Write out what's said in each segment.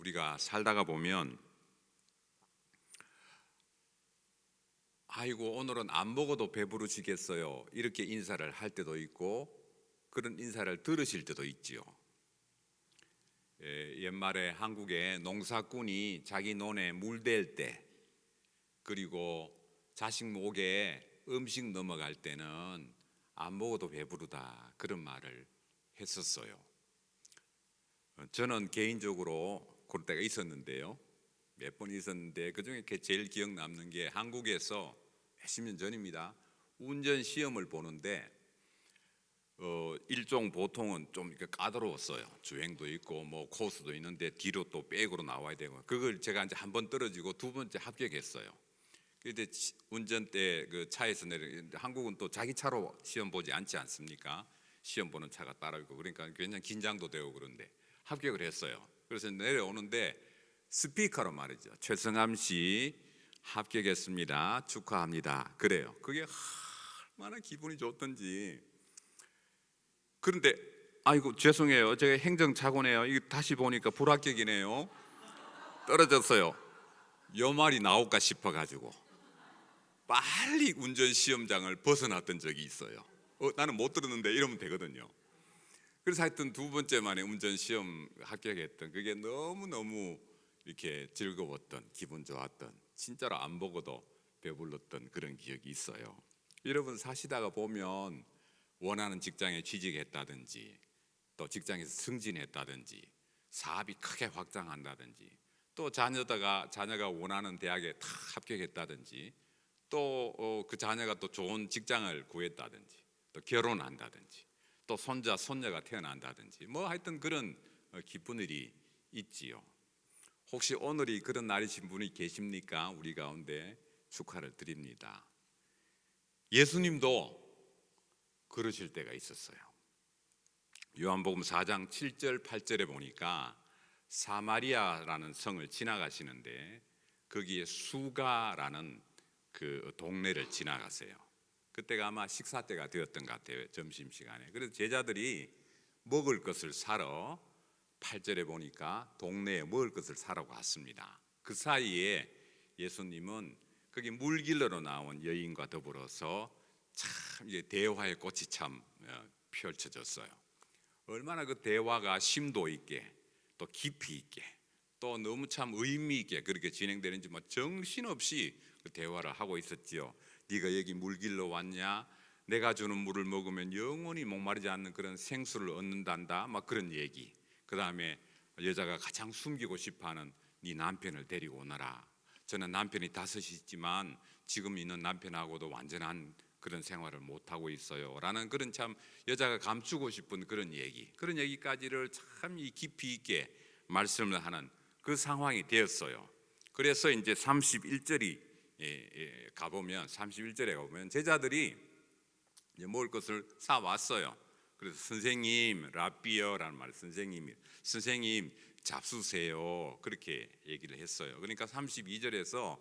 우리가 살다가 보면 아이고 오늘은 안 먹어도 배부르시겠어요 이렇게 인사를 할 때도 있고 그런 인사를 들으실 때도 있지요. 옛말에 한국에 농사꾼이 자기 논에 물 댈 때, 그리고 자식 목에 음식 넘어갈 때는 안 먹어도 배부르다 그런 말을 했었어요. 저는 개인적으로 그럴 때가 있었는데요. 몇 번 있었는데 그중에 제일 기억 남는 게 한국에서 몇십 년 전입니다. 운전 시험을 보는데 일종 보통은 좀 이렇게 까다로웠어요. 주행도 있고 뭐 코스도 있는데 뒤로 또 백으로 나와야 되고, 그걸 제가 이제 한 번 떨어지고 두 번째 합격했어요. 그때 운전대 그 차에서 내리는데, 한국은 또 자기 차로 시험 보지 않지 않습니까? 시험 보는 차가 따로 있고, 그러니까 굉장히 긴장도 되고 그런데 합격을 했어요. 그래서 내려오는데 스피커로 말이죠. 최성암 씨 합격했습니다. 축하합니다. 그래요. 그게 얼마나 기분이 좋던지. 그런데 아이고 죄송해요. 제가 행정착오네요. 이거 다시 보니까 불합격이네요. 떨어졌어요. 요 말이 나올까 싶어가지고 빨리 운전 시험장을 벗어났던 적이 있어요. 나는 못 들었는데 이러면 되거든요. 그래서 하여튼 두 번째 만에 운전 시험 합격했던, 그게 너무너무 이렇게 즐거웠던, 기분 좋았던, 진짜로 안 보고도 배불렀던 그런 기억이 있어요. 여러분 사시다가 보면 원하는 직장에 취직했다든지, 또 직장에서 승진했다든지, 사업이 크게 확장한다든지, 또 자녀가 원하는 대학에 다 합격했다든지, 또 그 자녀가 또 좋은 직장을 구했다든지, 또 결혼한다든지, 또 손자 손녀가 태어난다든지, 뭐 하여튼 그런 기쁜 일이 있지요. 혹시 오늘이 그런 날이신 분이 계십니까? 우리 가운데 축하를 드립니다. 예수님도 그러실 때가 있었어요. 요한복음 4장 7절 8절에 보니까 사마리아라는 성을 지나가시는데 거기에 수가라는 그 동네를 지나가세요. 그때가 아마 식사 때가 되었던 것 같아요. 점심시간에. 그래서 제자들이 먹을 것을 사러 8절에 보니까 동네에 먹을 것을 사러 갔습니다. 그 사이에 예수님은 거기 물길로 나온 여인과 더불어서 참 이제 대화의 꽃이 참 펼쳐졌어요. 얼마나 그 대화가 심도 있게 또 깊이 있게 또 너무 참 의미 있게 그렇게 진행되는지 뭐 정신없이 그 대화를 하고 있었지요. 네가 여기 물길로 왔냐? 내가 주는 물을 먹으면 영원히 목마르지 않는 그런 생수를 얻는단다. 막 그런 얘기. 그 다음에 여자가 가장 숨기고 싶어하는 네 남편을 데리고 오너라. 저는 남편이 5이 있지만 지금 있는 남편하고도 완전한 그런 생활을 못하고 있어요 라는 그런 참 여자가 감추고 싶은 그런 얘기까지를 참 깊이 있게 말씀을 하는 그 상황이 되었어요. 그래서 이제 31절이 가보면 31절에 가보면 제자들이 이제 먹을 것을 사 왔어요. 그래서 선생님, 라비어라는 말, 선생님 잡수세요 그렇게 얘기를 했어요. 그러니까 32절에서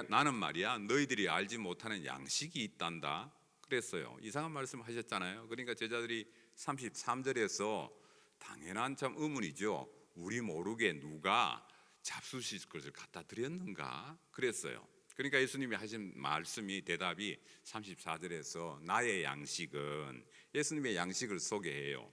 나는 말이야 너희들이 알지 못하는 양식이 있단다 그랬어요. 이상한 말씀 하셨잖아요. 그러니까 제자들이 33절에서 당연한 참 의문이죠. 우리 모르게 누가 잡수실 것을 갖다 드렸는가 그랬어요. 그러니까 예수님이 하신 말씀이 대답이 34절에서 나의 양식은, 예수님의 양식을 소개해요.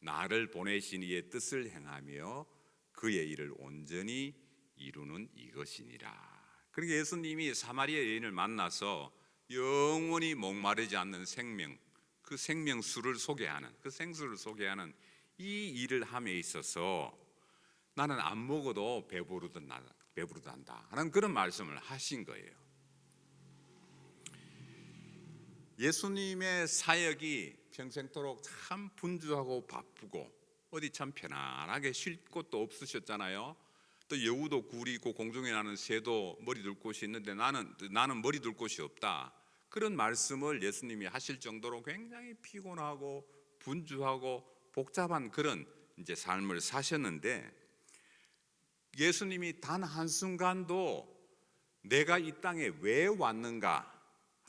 나를 보내신 이의 뜻을 행하며 그의 일을 온전히 이루는 이것이니라. 그러니까 예수님이 사마리아 여인을 만나서 영원히 목마르지 않는 생명, 그 생명수를 소개하는, 그 생수를 소개하는 이 일을 함에 있어서 나는 안 먹어도 배부르단다 하는 그런 말씀을 하신 거예요. 예수님의 사역이 평생토록 참 분주하고 바쁘고 어디 참 편안하게 쉴 곳도 없으셨잖아요. 또 여우도 굴이 있고 공중에 나는 새도 머리 둘 곳이 있는데 나는 머리 둘 곳이 없다. 그런 말씀을 예수님이 하실 정도로 굉장히 피곤하고 분주하고 복잡한 그런 이제 삶을 사셨는데, 예수님이 단 한순간도 내가 이 땅에 왜 왔는가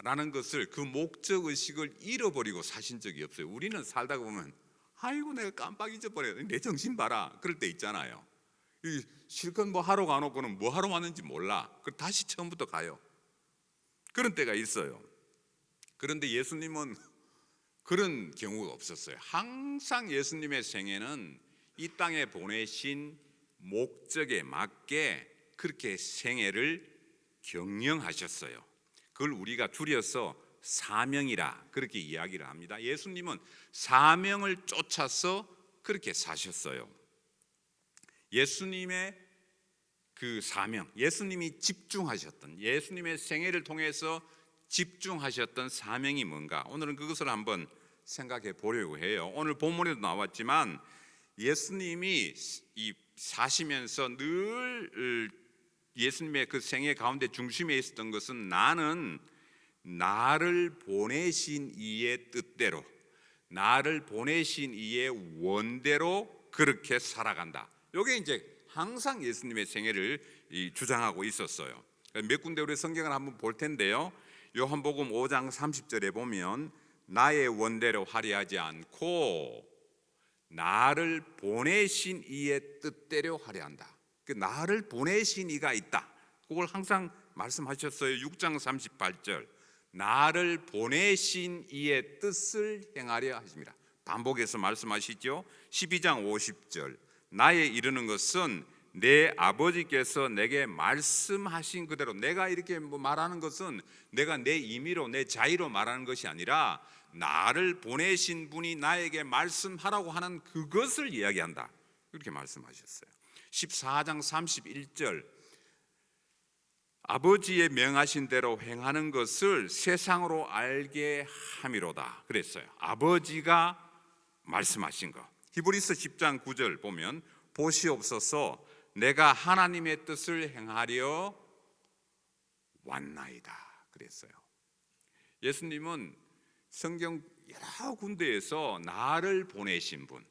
라는 것을, 그 목적 의식을 잃어버리고 사신 적이 없어요. 우리는 살다가 보면 아이고 내가 깜빡 잊어버려. 내 정신 봐라. 그럴 때 있잖아요. 실컷 뭐 하러 가놓고는 뭐 하러 왔는지 몰라. 그럼 다시 처음부터 가요. 그런 때가 있어요. 그런데 예수님은 그런 경우가 없었어요. 항상 예수님의 생애는 이 땅에 보내신 목적에 맞게 그렇게 생애를 경영하셨어요. 그걸 우리가 줄여서 사명이라 그렇게 이야기를 합니다. 예수님은 사명을 쫓아서 그렇게 사셨어요. 예수님의 그 사명, 예수님이 집중하셨던, 예수님의 생애를 통해서 집중하셨던 사명이 뭔가, 오늘은 그것을 한번 생각해 보려고 해요. 오늘 본문에도 나왔지만 예수님이 이 사시면서 늘 예수님의 그 생애 가운데 중심에 있었던 것은 나는 나를 보내신 이의 뜻대로, 나를 보내신 이의 원대로 그렇게 살아간다. 이게 이제 항상 예수님의 생애를 주장하고 있었어요. 몇 군데 우리 성경을 한번 볼 텐데요. 요한복음 5장 30절에 보면 나의 원대로 하려 않고 나를 보내신 이의 뜻대로 하려 한다. 나를 보내신 이가 있다. 그걸 항상 말씀하셨어요. 6장 38절 나를 보내신 이의 뜻을 행하려 하십니다. 반복해서 말씀하시죠. 12장 50절 나의 이르는 것은 내 아버지께서 내게 말씀하신 그대로, 내가 이렇게 말하는 것은 내가 내 임의로 내 자의로 말하는 것이 아니라 나를 보내신 분이 나에게 말씀하라고 하는 그것을 이야기한다. 그렇게 말씀하셨어요. 14장 31절 아버지의 명하신 대로 행하는 것을 세상으로 알게 함이로다 그랬어요. 아버지가 말씀하신 것. 히브리서 10장 9절 보면 보시옵소서 내가 하나님의 뜻을 행하려 왔나이다 그랬어요. 예수님은 성경 여러 군데에서 나를 보내신 분,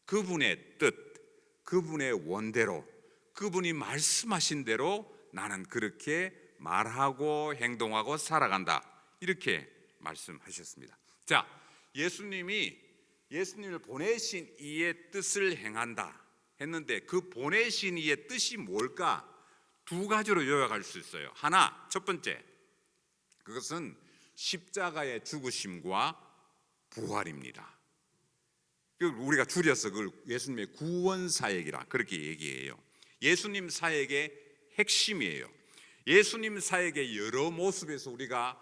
그분의 뜻, 그분의 원대로, 그분이 말씀하신 대로 나는 그렇게 말하고 행동하고 살아간다 이렇게 말씀하셨습니다. 자, 예수님을 보내신 이의 뜻을 행한다 했는데 그 보내신 이의 뜻이 뭘까? 두 가지로 요약할 수 있어요. 하나, 첫 번째, 그것은 십자가의 죽으심과 부활입니다. 우리가 줄여서 그걸 예수님의 구원 사역이라 그렇게 얘기해요. 예수님 사역의 핵심이에요. 예수님 사역의 여러 모습에서 우리가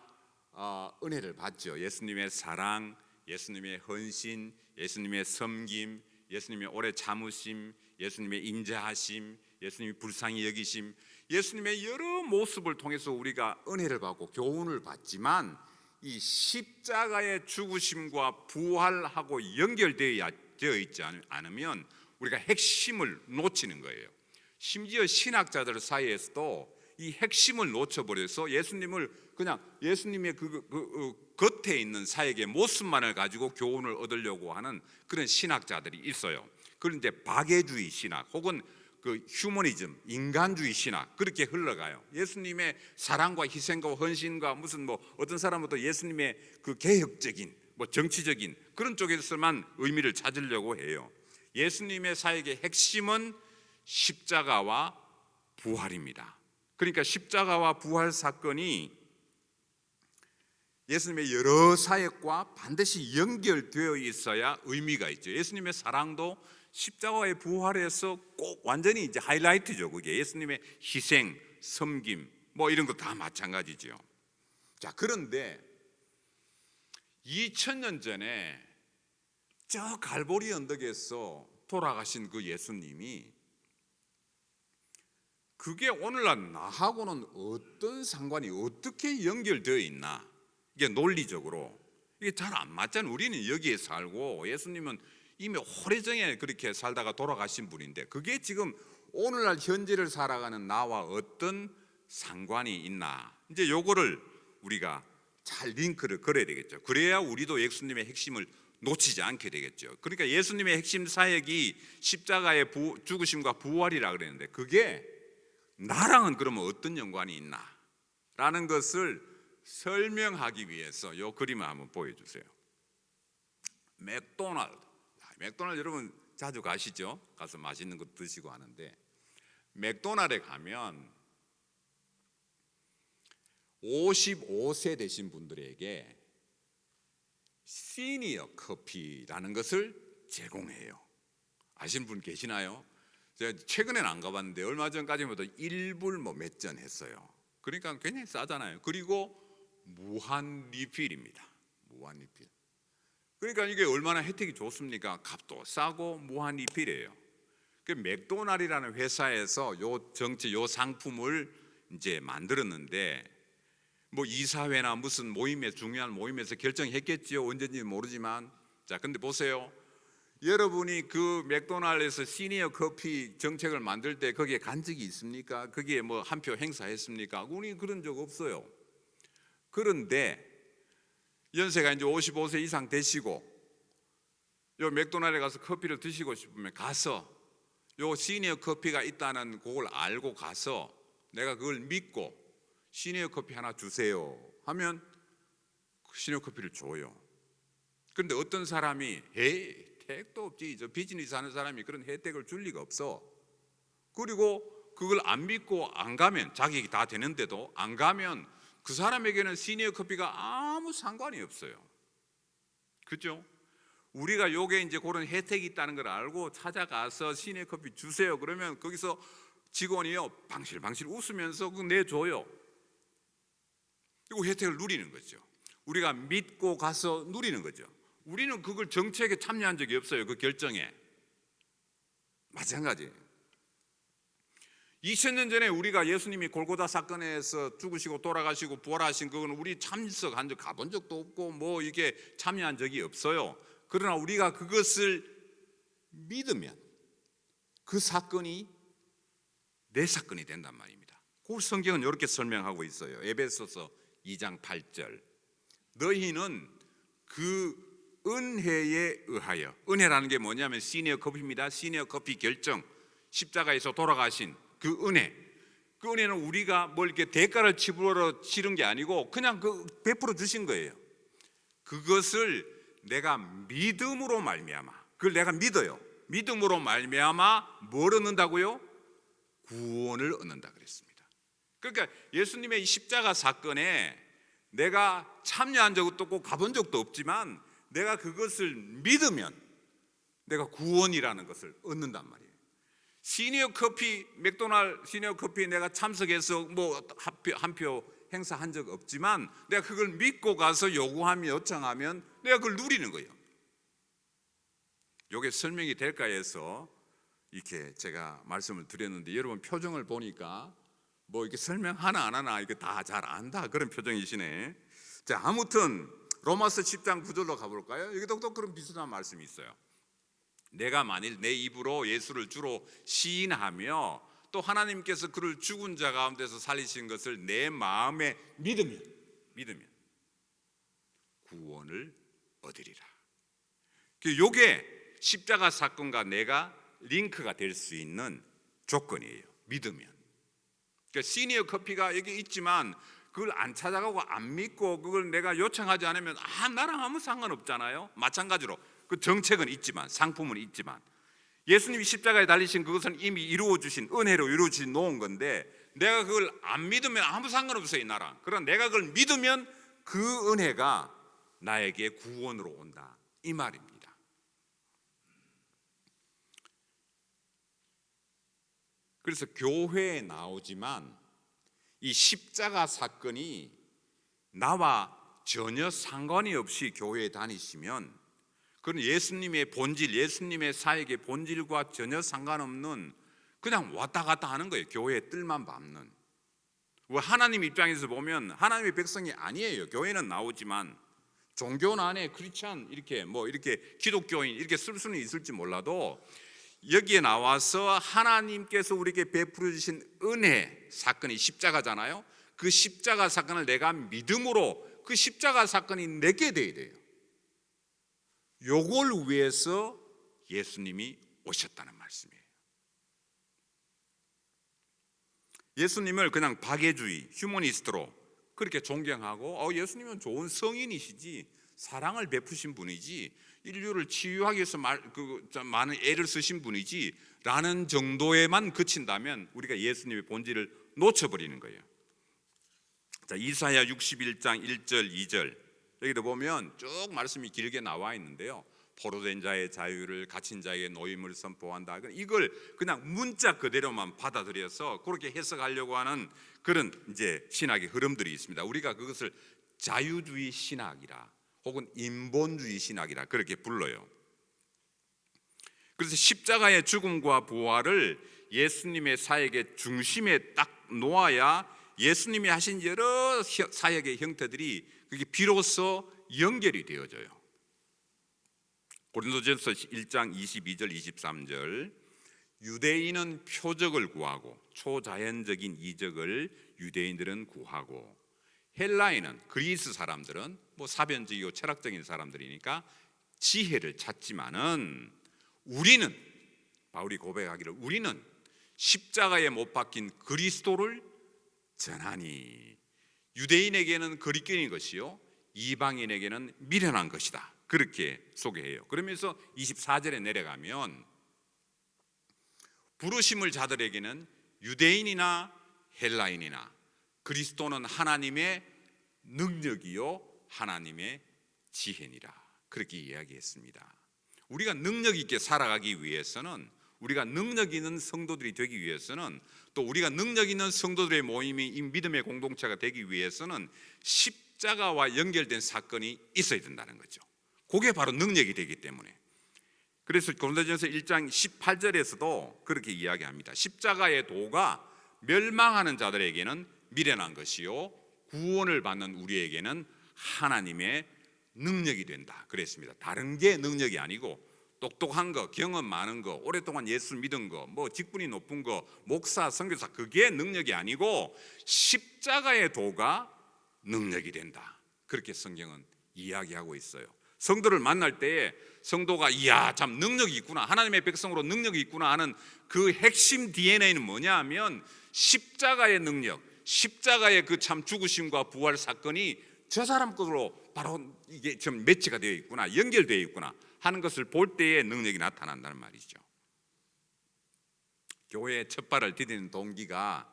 은혜를 받죠. 예수님의 사랑, 예수님의 헌신, 예수님의 섬김, 예수님의 오래 참으심, 예수님의 인자하심, 예수님의 불쌍히 여기심, 예수님의 여러 모습을 통해서 우리가 은혜를 받고 교훈을 받지만 이 십자가의 죽으심과 부활하고 연결되어 있지 않으면 우리가 핵심을 놓치는 거예요. 심지어 신학자들 사이에서도 이 핵심을 놓쳐버려서 예수님을 그냥 예수님의 겉에 있는 사역의 모습만을 가지고 교훈을 얻으려고 하는 그런 신학자들이 있어요. 그런 이제 박애주의 신학 혹은 그 휴머니즘, 인간주의 신학 그렇게 흘러가요. 예수님의 사랑과 희생과 헌신과 무슨 어떤 사람은 또 예수님의 그 개혁적인 정치적인 그런 쪽에서만 의미를 찾으려고 해요. 예수님의 사역의 핵심은 십자가와 부활입니다. 그러니까 십자가와 부활 사건이 예수님의 여러 사역과 반드시 연결되어 있어야 의미가 있죠. 예수님의 사랑도 십자가의 부활에서 꼭 완전히 이제 하이라이트죠. 그게 예수님의 희생, 섬김 이런 거 다 마찬가지죠. 자, 그런데 2000년 전에 저 갈보리 언덕에서 돌아가신 그 예수님이 그게 오늘날 나하고는 어떤 상관이 어떻게 연결되어 있나? 이게 논리적으로 이게 잘 안 맞잖아요. 우리는 여기에 살고 예수님은 이미 오래전에 그렇게 살다가 돌아가신 분인데 그게 지금 오늘날 현재를 살아가는 나와 어떤 상관이 있나? 이제 요거를 우리가 잘 링크를 걸어야 되겠죠. 그래야 우리도 예수님의 핵심을 놓치지 않게 되겠죠. 그러니까 예수님의 핵심 사역이 십자가의 죽으심과 부활이라 그랬는데 그게 나랑은 그러면 어떤 연관이 있나? 라는 것을 설명하기 위해서 이 그림을 한번 보여주세요. 맥도날드, 맥도날드 여러분 자주 가시죠? 가서 맛있는 거 드시고 하는데, 맥도날드에 가면 55세 되신 분들에게 시니어 커피라는 것을 제공해요. 아시는 분 계시나요? 제가 최근에는 안 가봤는데 얼마 전까지만 해도 1불 몇 전 했어요. 그러니까 굉장히 싸잖아요. 그리고 무한 리필입니다. 무한 리필. 그러니까 이게 얼마나 혜택이 좋습니까? 값도 싸고 무한 리필이에요. 그 맥도날드라는 회사에서 요 정치 요 상품을 이제 만들었는데, 뭐 이사회나 무슨 모임에 중요한 모임에서 결정했겠지요. 언제인지 모르지만, 자 근데 보세요. 여러분이 그 맥도날드에서 시니어 커피 정책을 만들 때 거기에 간 적이 있습니까? 거기에 뭐 한 표 행사했습니까? 우리 그런 적 없어요. 그런데 연세가 이제 55세 이상 되시고 요 맥도날드에 가서 커피를 드시고 싶으면 가서 요 시니어 커피가 있다는 그걸 알고 가서 내가 그걸 믿고 시니어 커피 하나 주세요 하면 시니어 커피를 줘요. 그런데 어떤 사람이 혜택도 없지, 저 비즈니스 하는 사람이 그런 혜택을 줄 리가 없어. 그리고 그걸 안 믿고 안 가면, 자격이 다 되는데도 안 가면 그 사람에게는 시니어 커피가 아무 상관이 없어요. 그죠? 우리가 요게 이제 그런 혜택이 있다는 걸 알고 찾아가서 시니어 커피 주세요 그러면 거기서 직원이요 방실방실 웃으면서 그거 내줘요. 그리고 혜택을 누리는 거죠. 우리가 믿고 가서 누리는 거죠. 우리는 그걸 정책에 참여한 적이 없어요. 그 결정에. 마찬가지. 2000년 전에 우리가 예수님이 골고다 사건에서 죽으시고 돌아가시고 부활하신 그건 우리 참석한 적, 가본 적도 없고 뭐 이게 참여한 적이 없어요. 그러나 우리가 그것을 믿으면 그 사건이 내 사건이 된단 말입니다. 그 성경은 이렇게 설명하고 있어요. 에베소서 2장 8절. 너희는 그 은혜에 의하여, 은혜라는 게 뭐냐면 시니어 커피입니다. 시니어 커피 결정, 십자가에서 돌아가신 그 은혜. 그 은혜는 우리가 뭘 이렇게 대가를 치른 게 아니고 그냥 그 베풀어 주신 거예요. 그것을 내가 믿음으로 말미암아, 그걸 내가 믿어요. 믿음으로 말미암아 뭘 얻는다고요? 구원을 얻는다 그랬습니다. 그러니까 예수님의 이 십자가 사건에 내가 참여한 적도 없고 가본 적도 없지만 내가 그것을 믿으면 내가 구원이라는 것을 얻는단 말이에요. 시니어 커피, 맥도날드 시니어 커피에 내가 참석해서 뭐 한 표 행사한 적 없지만 내가 그걸 믿고 가서 요구하며 요청하면 내가 그걸 누리는 거예요. 이게 설명이 될까 해서 이렇게 제가 말씀을 드렸는데, 여러분 표정을 보니까 뭐 이렇게 설명 하나 안 하나 이거 다 잘 안다 그런 표정이시네. 자, 아무튼 로마서 10장 9절로 가볼까요? 여기도 또 그런 비슷한 말씀이 있어요. 내가 만일 내 입으로 예수를 주로 시인하며 또 하나님께서 그를 죽은 자 가운데서 살리신 것을 내 마음에 믿으면 구원을 얻으리라. 이게 십자가 사건과 내가 링크가 될 수 있는 조건이에요. 믿으면. 그러니까 시니어 커피가 여기 있지만 그걸 안 찾아가고 안 믿고 그걸 내가 요청하지 않으면 나랑 아무 상관없잖아요. 마찬가지로 그 정책은 있지만, 상품은 있지만, 예수님이 십자가에 달리신 그것은 이미 이루어 주신, 은혜로 이루어 주신 놓은 건데 내가 그걸 안 믿으면 아무 상관없어요, 나랑. 그러나 내가 그걸 믿으면 그 은혜가 나에게 구원으로 온다, 이 말입니다. 그래서 교회에 나오지만 이 십자가 사건이 나와 전혀 상관이 없이 교회에 다니시면 그건 예수님의 본질, 예수님의 사역의 본질과 전혀 상관없는 그냥 왔다 갔다 하는 거예요. 교회에 뜰만 밟는. 하나님 입장에서 보면 하나님의 백성이 아니에요. 교회는 나오지만 종교 안에 크리스찬 이렇게 뭐 이렇게 기독교인 이렇게 쓸 수는 있을지 몰라도 여기에 나와서 하나님께서 우리에게 베풀어 주신 은혜 사건이 십자가잖아요. 그 십자가 사건을 내가 믿음으로 그 십자가 사건이 내게 돼야 돼요. 요걸 위해서 예수님이 오셨다는 말씀이에요. 예수님을 그냥 박애주의, 휴머니스트로 그렇게 존경하고 예수님은 좋은 성인이시지, 사랑을 베푸신 분이지, 인류를 치유하기 위해서 많은 애를 쓰신 분이지 라는 정도에만 그친다면 우리가 예수님의 본질을 놓쳐버리는 거예요. 자, 이사야 61장 1절 2절 여기도 보면 쭉 말씀이 길게 나와 있는데요. 포로된 자의 자유를, 갇힌 자에게 노임을 선포한다. 이걸 그냥 문자 그대로만 받아들여서 그렇게 해석하려고 하는 그런 이제 신학의 흐름들이 있습니다. 우리가 그것을 자유주의 신학이라 혹은 인본주의 신학이라 그렇게 불러요. 그래서 십자가의 죽음과 부활을 예수님의 사역의 중심에 딱 놓아야 예수님이 하신 여러 사역의 형태들이 그게 비로소 연결이 되어져요. 고린도전서 1장 22절 23절 유대인은 표적을 구하고 초자연적인 이적을 유대인들은 구하고 헬라인은 그리스 사람들은 사변적이고 철학적인 사람들이니까 지혜를 찾지만은 우리는 바울이 고백하기를 우리는 십자가에 못 박힌 그리스도를 전하니 유대인에게는 거리끼는 것이요 이방인에게는 미련한 것이다. 그렇게 소개해요. 그러면서 24절에 내려가면 부르심을 자들에게는 유대인이나 헬라인이나 그리스도는 하나님의 능력이요 하나님의 지혜니라 그렇게 이야기했습니다. 우리가 능력 있게 살아가기 위해서는 우리가 능력 있는 성도들이 되기 위해서는 또 우리가 능력 있는 성도들의 모임이 이 믿음의 공동체가 되기 위해서는 십자가와 연결된 사건이 있어야 된다는 거죠. 그게 바로 능력이 되기 때문에. 그래서 고린도전서 1장 18절에서도 그렇게 이야기합니다. 십자가의 도가 멸망하는 자들에게는 미련한 것이요 구원을 받는 우리에게는 하나님의 능력이 된다 그랬습니다. 다른 게 능력이 아니고 똑똑한 거, 경험 많은 거, 오랫동안 예수 믿은 거, 직분이 높은 거, 목사, 선교사 그게 능력이 아니고 십자가의 도가 능력이 된다. 그렇게 성경은 이야기하고 있어요. 성도를 만날 때에 성도가 이야 참 능력이 있구나 하나님의 백성으로 능력이 있구나 하는 그 핵심 DNA는 뭐냐 하면 십자가의 능력, 십자가의 그 참 죽으심과 부활 사건이 저 사람 것으로 바로 이게 좀 매치가 되어 있구나 연결되어 있구나 하는 것을 볼 때에 능력이 나타난다는 말이죠. 교회에 첫 발을 디디는 동기가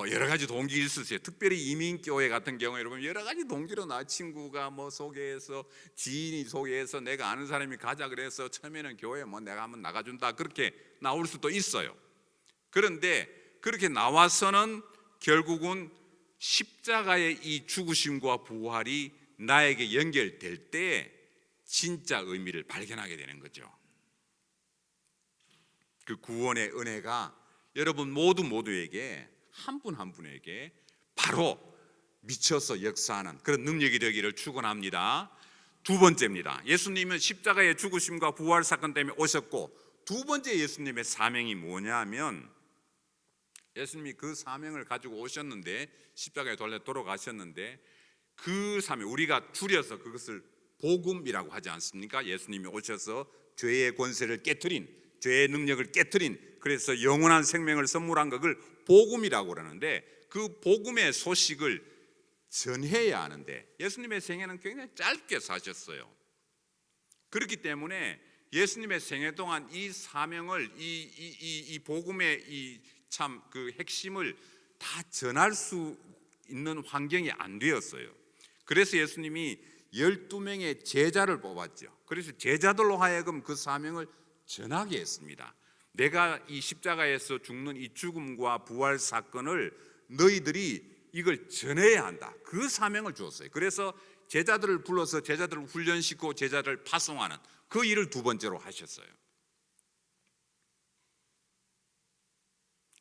여러 가지 동기 있으세요. 특별히 이민교회 같은 경우에 여러분 여러 가지 동기로 친구가 소개해서 지인이 소개해서 내가 아는 사람이 가자 그래서 처음에는 교회 내가 한번 나가준다 그렇게 나올 수도 있어요. 그런데 그렇게 나와서는 결국은 십자가의 이 죽으심과 부활이 나에게 연결될 때 진짜 의미를 발견하게 되는 거죠. 그 구원의 은혜가 여러분 모두에게 한 분 한 분에게 바로 미쳐서 역사하는 그런 능력이 되기를 축원합니다. 두 번째입니다. 예수님은 십자가의 죽으심과 부활 사건 때문에 오셨고 두 번째 예수님의 사명이 뭐냐면 예수님이 그 사명을 가지고 오셨는데 십자가에 달려 돌아가셨는데 그 사명 우리가 줄여서 그것을 복음이라고 하지 않습니까? 예수님이 오셔서 죄의 권세를 깨트린 죄의 능력을 깨트린 그래서 영원한 생명을 선물한 것을 복음이라고 그러는데 그 복음의 소식을 전해야 하는데 예수님의 생애는 굉장히 짧게 사셨어요. 그렇기 때문에 예수님의 생애 동안 이 사명을 이 복음의 이 참 그 핵심을 다 전할 수 있는 환경이 안 되었어요. 그래서 예수님이 12명의 제자를 뽑았죠. 그래서 제자들로 하여금 그 사명을 전하게 했습니다. 내가 이 십자가에서 죽는 이 죽음과 부활 사건을 너희들이 이걸 전해야 한다. 그 사명을 주었어요. 그래서 제자들을 불러서 제자들을 훈련시키고 제자들을 파송하는 그 일을 두 번째로 하셨어요.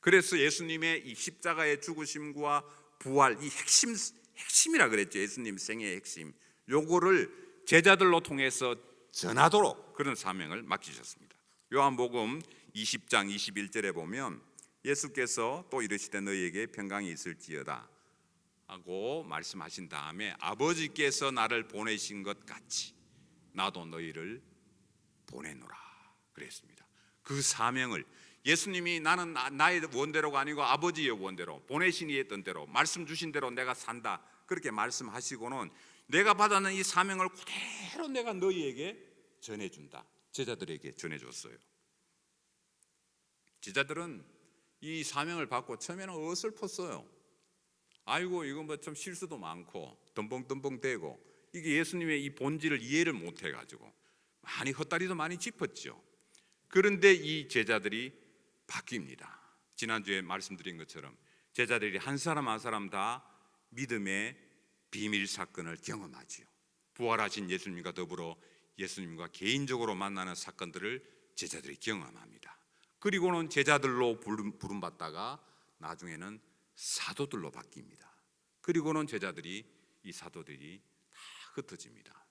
그래서 예수님의 이 십자가의 죽으심과 부활 이 핵심이라 그랬죠. 예수님 생애의 핵심. 요거를 제자들로 통해서 전하도록 그런 사명을 맡기셨습니다. 요한복음 20장 21절에 보면 예수께서 또 이르시되 너희에게 평강이 있을지어다 하고 말씀하신 다음에 아버지께서 나를 보내신 것 같이 나도 너희를 보내노라 그랬습니다. 그 사명을 예수님이 나는 나의 원대로가 아니고 아버지의 원대로 보내신 이의 뜻대로 말씀 주신 대로 내가 산다 그렇게 말씀하시고는 내가 받았는 이 사명을 그대로 내가 너희에게 전해준다. 제자들에게 전해줬어요. 제자들은 이 사명을 받고 처음에는 어설펐어요. 아이고 이거 뭐 좀 실수도 많고 덤벙덤벙대고 이게 예수님의 이 본질을 이해를 못해가지고 많이 헛다리도 많이 짚었죠. 그런데 이 제자들이 바뀝니다. 지난주에 말씀드린 것처럼 제자들이 한 사람 한 사람 다 믿음의 비밀 사건을 경험하지요. 부활하신 예수님과 더불어 예수님과 개인적으로 만나는 사건들을 제자들이 경험합니다. 그리고는 제자들로 부름받다가 나중에는 사도들로 바뀝니다. 그리고는 이 사도들이 다 흩어집니다.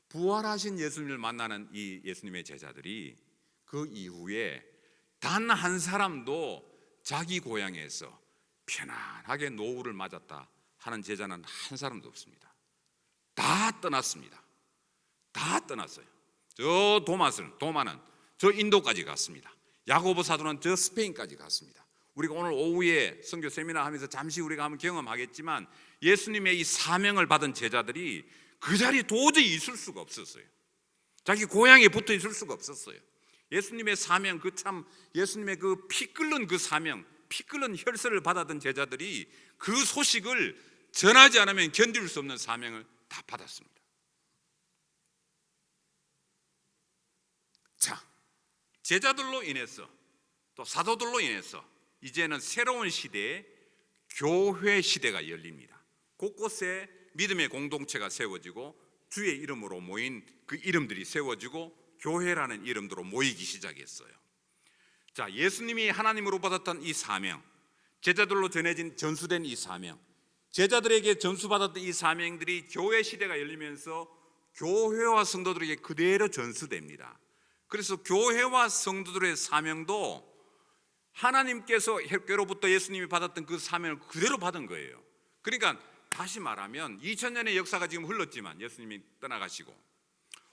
부활하신 예수님을 만나는 이 예수님의 제자들이 그 이후에 단 한 사람도 자기 고향에서 편안하게 노후를 맞았다 하는 제자는 한 사람도 없습니다. 다 떠났습니다. 다 떠났어요. 저 도마는 저 인도까지 갔습니다. 야고보 사도는 저 스페인까지 갔습니다. 우리가 오늘 오후에 선교 세미나 하면서 잠시 우리가 한번 경험하겠지만 예수님의 이 사명을 받은 제자들이 그 자리에 도저히 있을 수가 없었어요. 자기 고향에 붙어 있을 수가 없었어요. 예수님의 사명, 예수님의 그 피 끓는 그 사명, 피 끓는 혈세를 받았던 제자들이 그 소식을 전하지 않으면 견딜 수 없는 사명을 다 받았습니다. 자, 제자들로 인해서 또 사도들로 인해서 이제는 새로운 시대에 교회 시대가 열립니다. 곳곳에 믿음의 공동체가 세워지고 주의 이름으로 모인 그 이름들이 세워지고 교회라는 이름으로 모이기 시작했어요. 자, 예수님이 하나님으로 받았던 이 사명, 제자들로 전해진 전수된 이 사명, 제자들에게 전수받았던 이 사명들이 교회 시대가 열리면서 교회와 성도들에게 그대로 전수됩니다. 그래서 교회와 성도들의 사명도 하나님께서 께로부터 예수님이 받았던 그 사명을 그대로 받은 거예요. 그러니까 다시 말하면 2000년의 역사가 지금 흘렀지만 예수님이 떠나가시고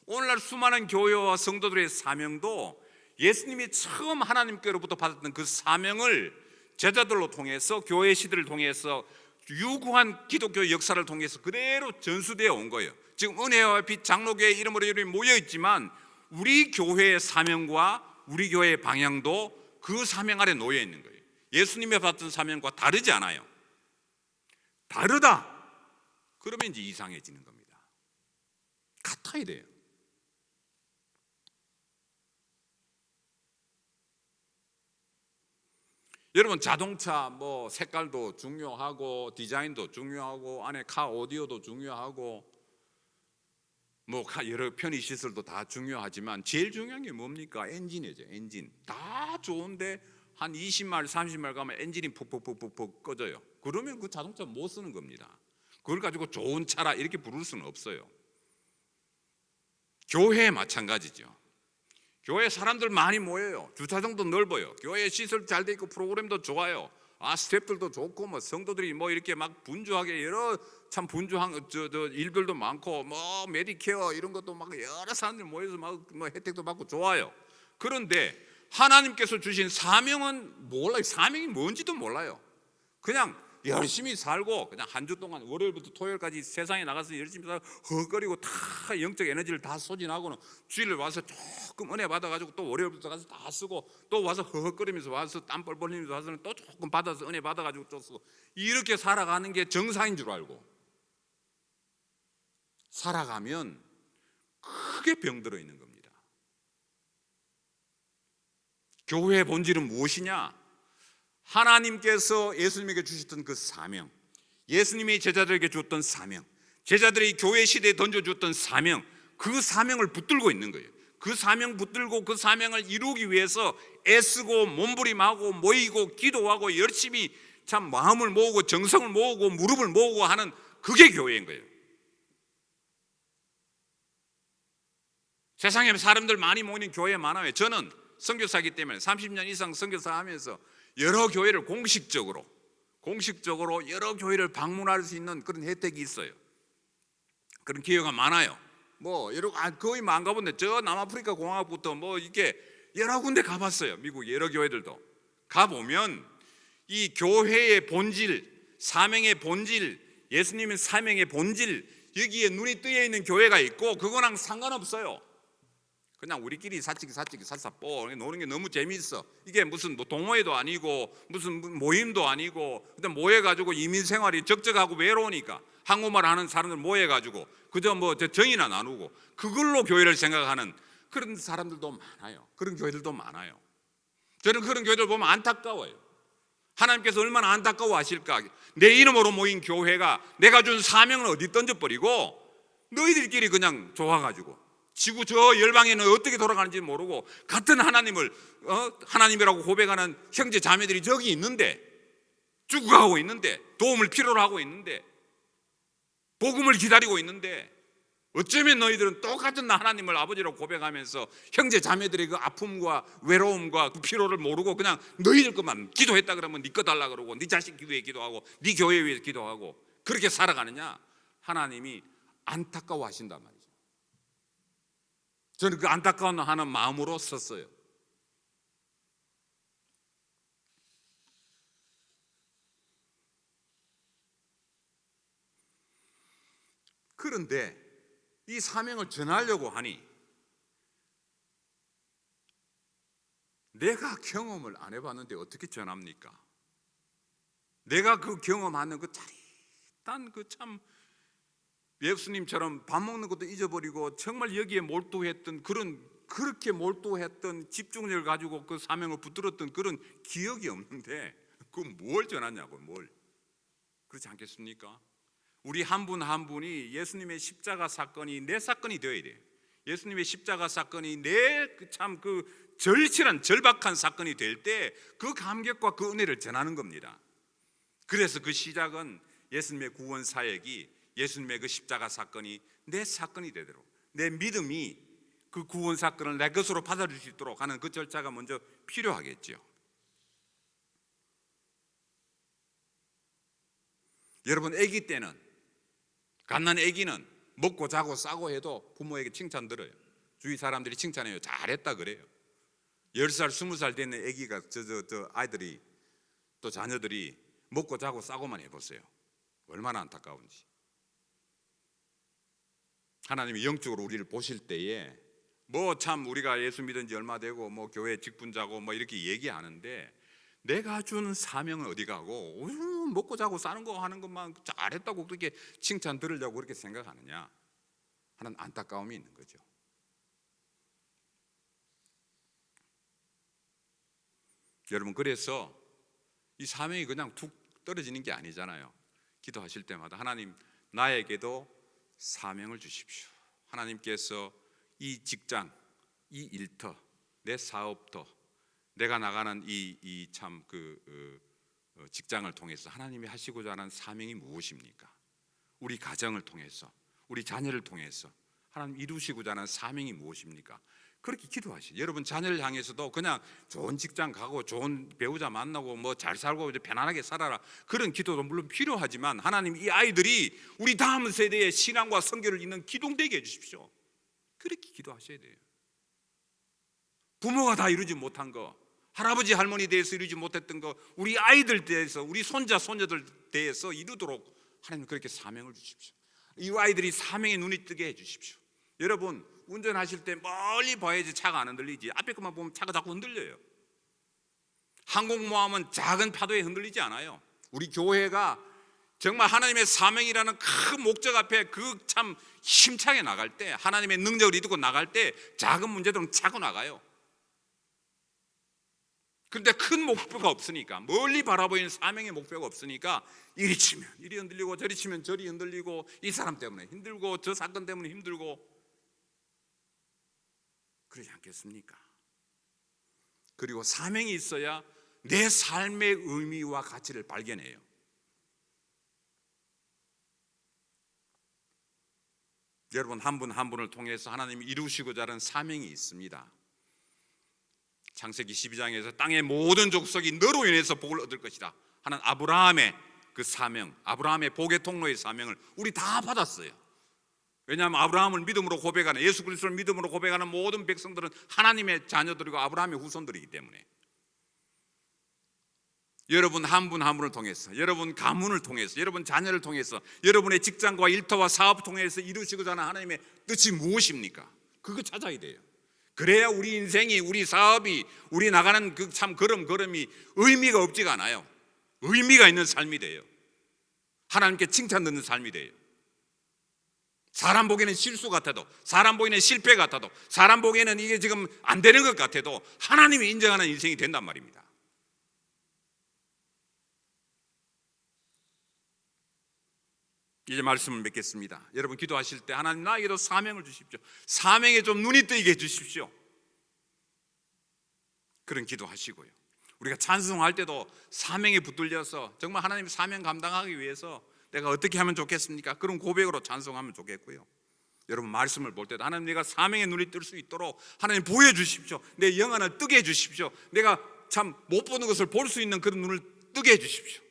오늘날 수많은 교회와 성도들의 사명도 예수님이 처음 하나님께로부터 받았던 그 사명을 제자들로 통해서 교회 시대를 통해서 유구한 기독교 역사를 통해서 그대로 전수되어 온 거예요. 지금 은혜와 빛 장로교회 이름으로 이름이 모여있지만 우리 교회의 사명과 우리 교회의 방향도 그 사명 아래 놓여 있는 거예요. 예수님이 받았던 사명과 다르지 않아요. 다르다 그러면 이제 이상해지는 겁니다. 같아야 돼요. 여러분 자동차 뭐 색깔도 중요하고 디자인도 중요하고 안에 카 오디오도 중요하고 뭐 여러 편의 시설도 다 중요하지만 제일 중요한 게 뭡니까? 엔진이죠. 엔진 다 좋은데 한 20마일 30마일 가면 엔진이 푹푹푹푹 꺼져요. 그러면 그 자동차 못 쓰는 겁니다. 그걸 가지고 좋은 차라 이렇게 부를 수는 없어요. 교회에 마찬가지죠. 교회 사람들 많이 모여요. 주차장도 넓어요. 교회 시설 잘 돼 있고 프로그램도 좋아요. 스태프들도 좋고 뭐 성도들이 뭐 이렇게 막 분주하게 여러 참 분주한 일들도 많고 뭐 메디케어 이런 것도 막 여러 사람들 모여서 막 뭐 혜택도 받고 좋아요. 그런데 하나님께서 주신 사명은 몰라요. 사명이 뭔지도 몰라요. 그냥 열심히 살고 그냥 한 주 동안 월요일부터 토요일까지 세상에 나가서 열심히 살고 헛거리고 다 영적 에너지를 다 소진하고는 주일에 와서 조금 은혜 받아가지고 또 월요일부터 가서 다 쓰고 또 와서 헛거리면서 와서 땀 뻘뻘 흘리면서 와서는 또 조금 받아서 은혜 받아가지고 또 쓰고 이렇게 살아가는 게 정상인 줄 알고 살아가면 크게 병들어 있는 겁니다. 교회의 본질은 무엇이냐? 하나님께서 예수님에게 주셨던 그 사명, 예수님이 제자들에게 주었던 사명, 제자들이 교회 시대에 던져주었던 사명, 그 사명을 붙들고 있는 거예요. 그 사명 붙들고 그 사명을 이루기 위해서 애쓰고 몸부림하고 모이고 기도하고 열심히 참 마음을 모으고 정성을 모으고 무릎을 모으고 하는 그게 교회인 거예요. 세상에 사람들 많이 모이는 교회 많아요. 저는 선교사이기 때문에 30년 이상 선교사 하면서 여러 교회를 공식적으로 여러 교회를 방문할 수 있는 그런 혜택이 있어요. 그런 기회가 많아요. 뭐 여러 거의 안 가본데 저 남아프리카 공화국부터 뭐 이렇게 여러 군데 가봤어요. 미국 여러 교회들도 가보면 이 교회의 본질, 사명의 본질, 예수님의 사명의 본질 여기에 눈이 뜨여 있는 교회가 있고 그거랑 상관없어요. 그냥 우리끼리 사치기 살사뽀 노는 게 너무 재미있어. 이게 무슨 뭐 동호회도 아니고 무슨 모임도 아니고 그냥 모여가지고 이민 생활이 적적하고 외로우니까 한국말 하는 사람들 모여가지고 그저 뭐 정이나 나누고 그걸로 교회를 생각하는 그런 사람들도 많아요. 그런 교회들도 많아요. 저는 그런 교회들 보면 안타까워요. 하나님께서 얼마나 안타까워하실까. 내 이름으로 모인 교회가 내가 준 사명을 어디 던져버리고 너희들끼리 그냥 좋아가지고 지구 저 열방에는 어떻게 돌아가는지 모르고 같은 하나님을 하나님이라고 고백하는 형제 자매들이 저기 있는데 죽어가고 있는데 도움을 필요로 하고 있는데 복음을 기다리고 있는데 어쩌면 너희들은 똑같은 하나님을 아버지라고 고백하면서 형제 자매들의 그 아픔과 외로움과 그 필요를 모르고 그냥 너희들 것만 기도했다 그러면 네 거 달라 그러고 네 자식 위해 기도하고 네 교회 위해 기도하고 그렇게 살아가느냐. 하나님이 안타까워하신단 말이죠. 저는 그 안타까워하는 마음으로 섰어요. 그런데 이 사명을 전하려고 하니 내가 경험을 안 해봤는데 어떻게 전합니까? 내가 그 경험하는 그 짜릿한 그 참 예수님처럼 밥 먹는 것도 잊어버리고 정말 여기에 몰두했던 그렇게 몰두했던 집중력을 가지고 그 사명을 붙들었던 그런 기억이 없는데 그 뭘 전하냐고. 뭘 그렇지 않겠습니까? 우리 한 분 한 분이 예수님의 십자가 사건이 내 사건이 되어야 돼요. 예수님의 십자가 사건이 내 참 그 절실한 절박한 사건이 될 때 그 감격과 그 은혜를 전하는 겁니다. 그래서 그 시작은 예수님의 구원 사역이 예수님의 그 십자가 사건이 내 사건이 되도록 내 믿음이 그 구원 사건을 내 것으로 받아들일 수 있도록 하는 그 절차가 먼저 필요하겠죠. 여러분 아기 때는 갓난 아기는 먹고 자고 싸고 해도 부모에게 칭찬 들어요. 주위 사람들이 칭찬해요. 잘했다 그래요. 10살 20살 되는 아기가 저 아이들이 또 자녀들이 먹고 자고 싸고만 해보세요. 얼마나 안타까운지. 하나님이 영적으로 우리를 보실 때에 뭐 참 우리가 예수 믿은 지 얼마 되고 뭐 교회 직분자고 뭐 이렇게 얘기하는데 내가 준 사명은 어디 가고 먹고 자고 사는 거 하는 것만 잘했다고 그렇게 칭찬 들으려고 그렇게 생각하느냐 하는 안타까움이 있는 거죠. 여러분 그래서 이 사명이 그냥 툭 떨어지는 게 아니잖아요. 기도하실 때마다 하나님 나에게도 사명을 주십시오. 하나님께서 이 직장, 이 일터, 내 사업터, 내가 나가는 이 참 그 직장을 통해서 하나님이 하시고자 하는 사명이 무엇입니까? 우리 가정을 통해서, 우리 자녀를 통해서 하나님 이루시고자 하는 사명이 무엇입니까? 그렇게 기도하시죠. 여러분 자녀를 향해서도 그냥 좋은 직장 가고 좋은 배우자 만나고 뭐 잘 살고 편안하게 살아라 그런 기도도 물론 필요하지만 하나님 이 아이들이 우리 다음 세대의 신앙과 성결을 잇는 기둥되게 해주십시오. 그렇게 기도하셔야 돼요. 부모가 다 이루지 못한 거, 할아버지 할머니 대해서 이루지 못했던 거 우리 아이들 대해서 우리 손자 손녀들 대해서 이루도록 하나님 그렇게 사명을 주십시오. 이 아이들이 사명의 눈이 뜨게 해주십시오. 여러분 운전하실 때 멀리 봐야지 차가 안 흔들리지 앞에 것만 보면 차가 자꾸 흔들려요. 항공모함은 작은 파도에 흔들리지 않아요. 우리 교회가 정말 하나님의 사명이라는 큰 목적 앞에 그 참 힘차게 나갈 때 하나님의 능력을 이루고 나갈 때 작은 문제들은 차고 나가요. 그런데 큰 목표가 없으니까 멀리 바라보이는 사명의 목표가 없으니까 이리 치면 이리 흔들리고 저리 치면 저리 흔들리고 이 사람 때문에 힘들고 저 사건 때문에 힘들고 그러지 않겠습니까? 그리고 사명이 있어야 내 삶의 의미와 가치를 발견해요. 여러분 한 분 한 분을 통해서 하나님이 이루시고자 하는 사명이 있습니다. 창세기 12장에서 땅의 모든 족속이 너로 인해서 복을 얻을 것이다 하는 아브라함의 그 사명, 아브라함의 복의 통로의 사명을 우리 다 받았어요. 왜냐하면 아브라함을 믿음으로 고백하는 예수 그리스도를 믿음으로 고백하는 모든 백성들은 하나님의 자녀들이고 아브라함의 후손들이기 때문에 여러분 한 분 한 분을 통해서 여러분 가문을 통해서 여러분 자녀를 통해서 여러분의 직장과 일터와 사업을 통해서 이루시고자 하는 하나님의 뜻이 무엇입니까? 그거 찾아야 돼요. 그래야 우리 인생이, 우리 사업이, 우리 나가는 그 참 걸음걸음이 의미가 없지가 않아요. 의미가 있는 삶이 돼요. 하나님께 칭찬 듣는 삶이 돼요. 사람 보기에는 실수 같아도, 사람 보기에는 실패 같아도, 사람 보기에는 이게 지금 안 되는 것 같아도 하나님이 인정하는 인생이 된단 말입니다. 이제 말씀을 맺겠습니다. 여러분 기도하실 때 하나님 나에게도 사명을 주십시오. 사명에 좀 눈이 뜨이게 해주십시오. 그런 기도하시고요. 우리가 찬송할 때도 사명에 붙들려서 정말 하나님 사명 감당하기 위해서 내가 어떻게 하면 좋겠습니까? 그런 고백으로 찬송하면 좋겠고요. 여러분 말씀을 볼 때도 하나님 내가 사명에 눈이 뜰 수 있도록 하나님 보여주십시오. 내 영안을 뜨게 해주십시오. 내가 참 못 보는 것을 볼 수 있는 그런 눈을 뜨게 해주십시오.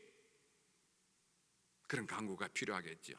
그런 간구가 필요하겠죠.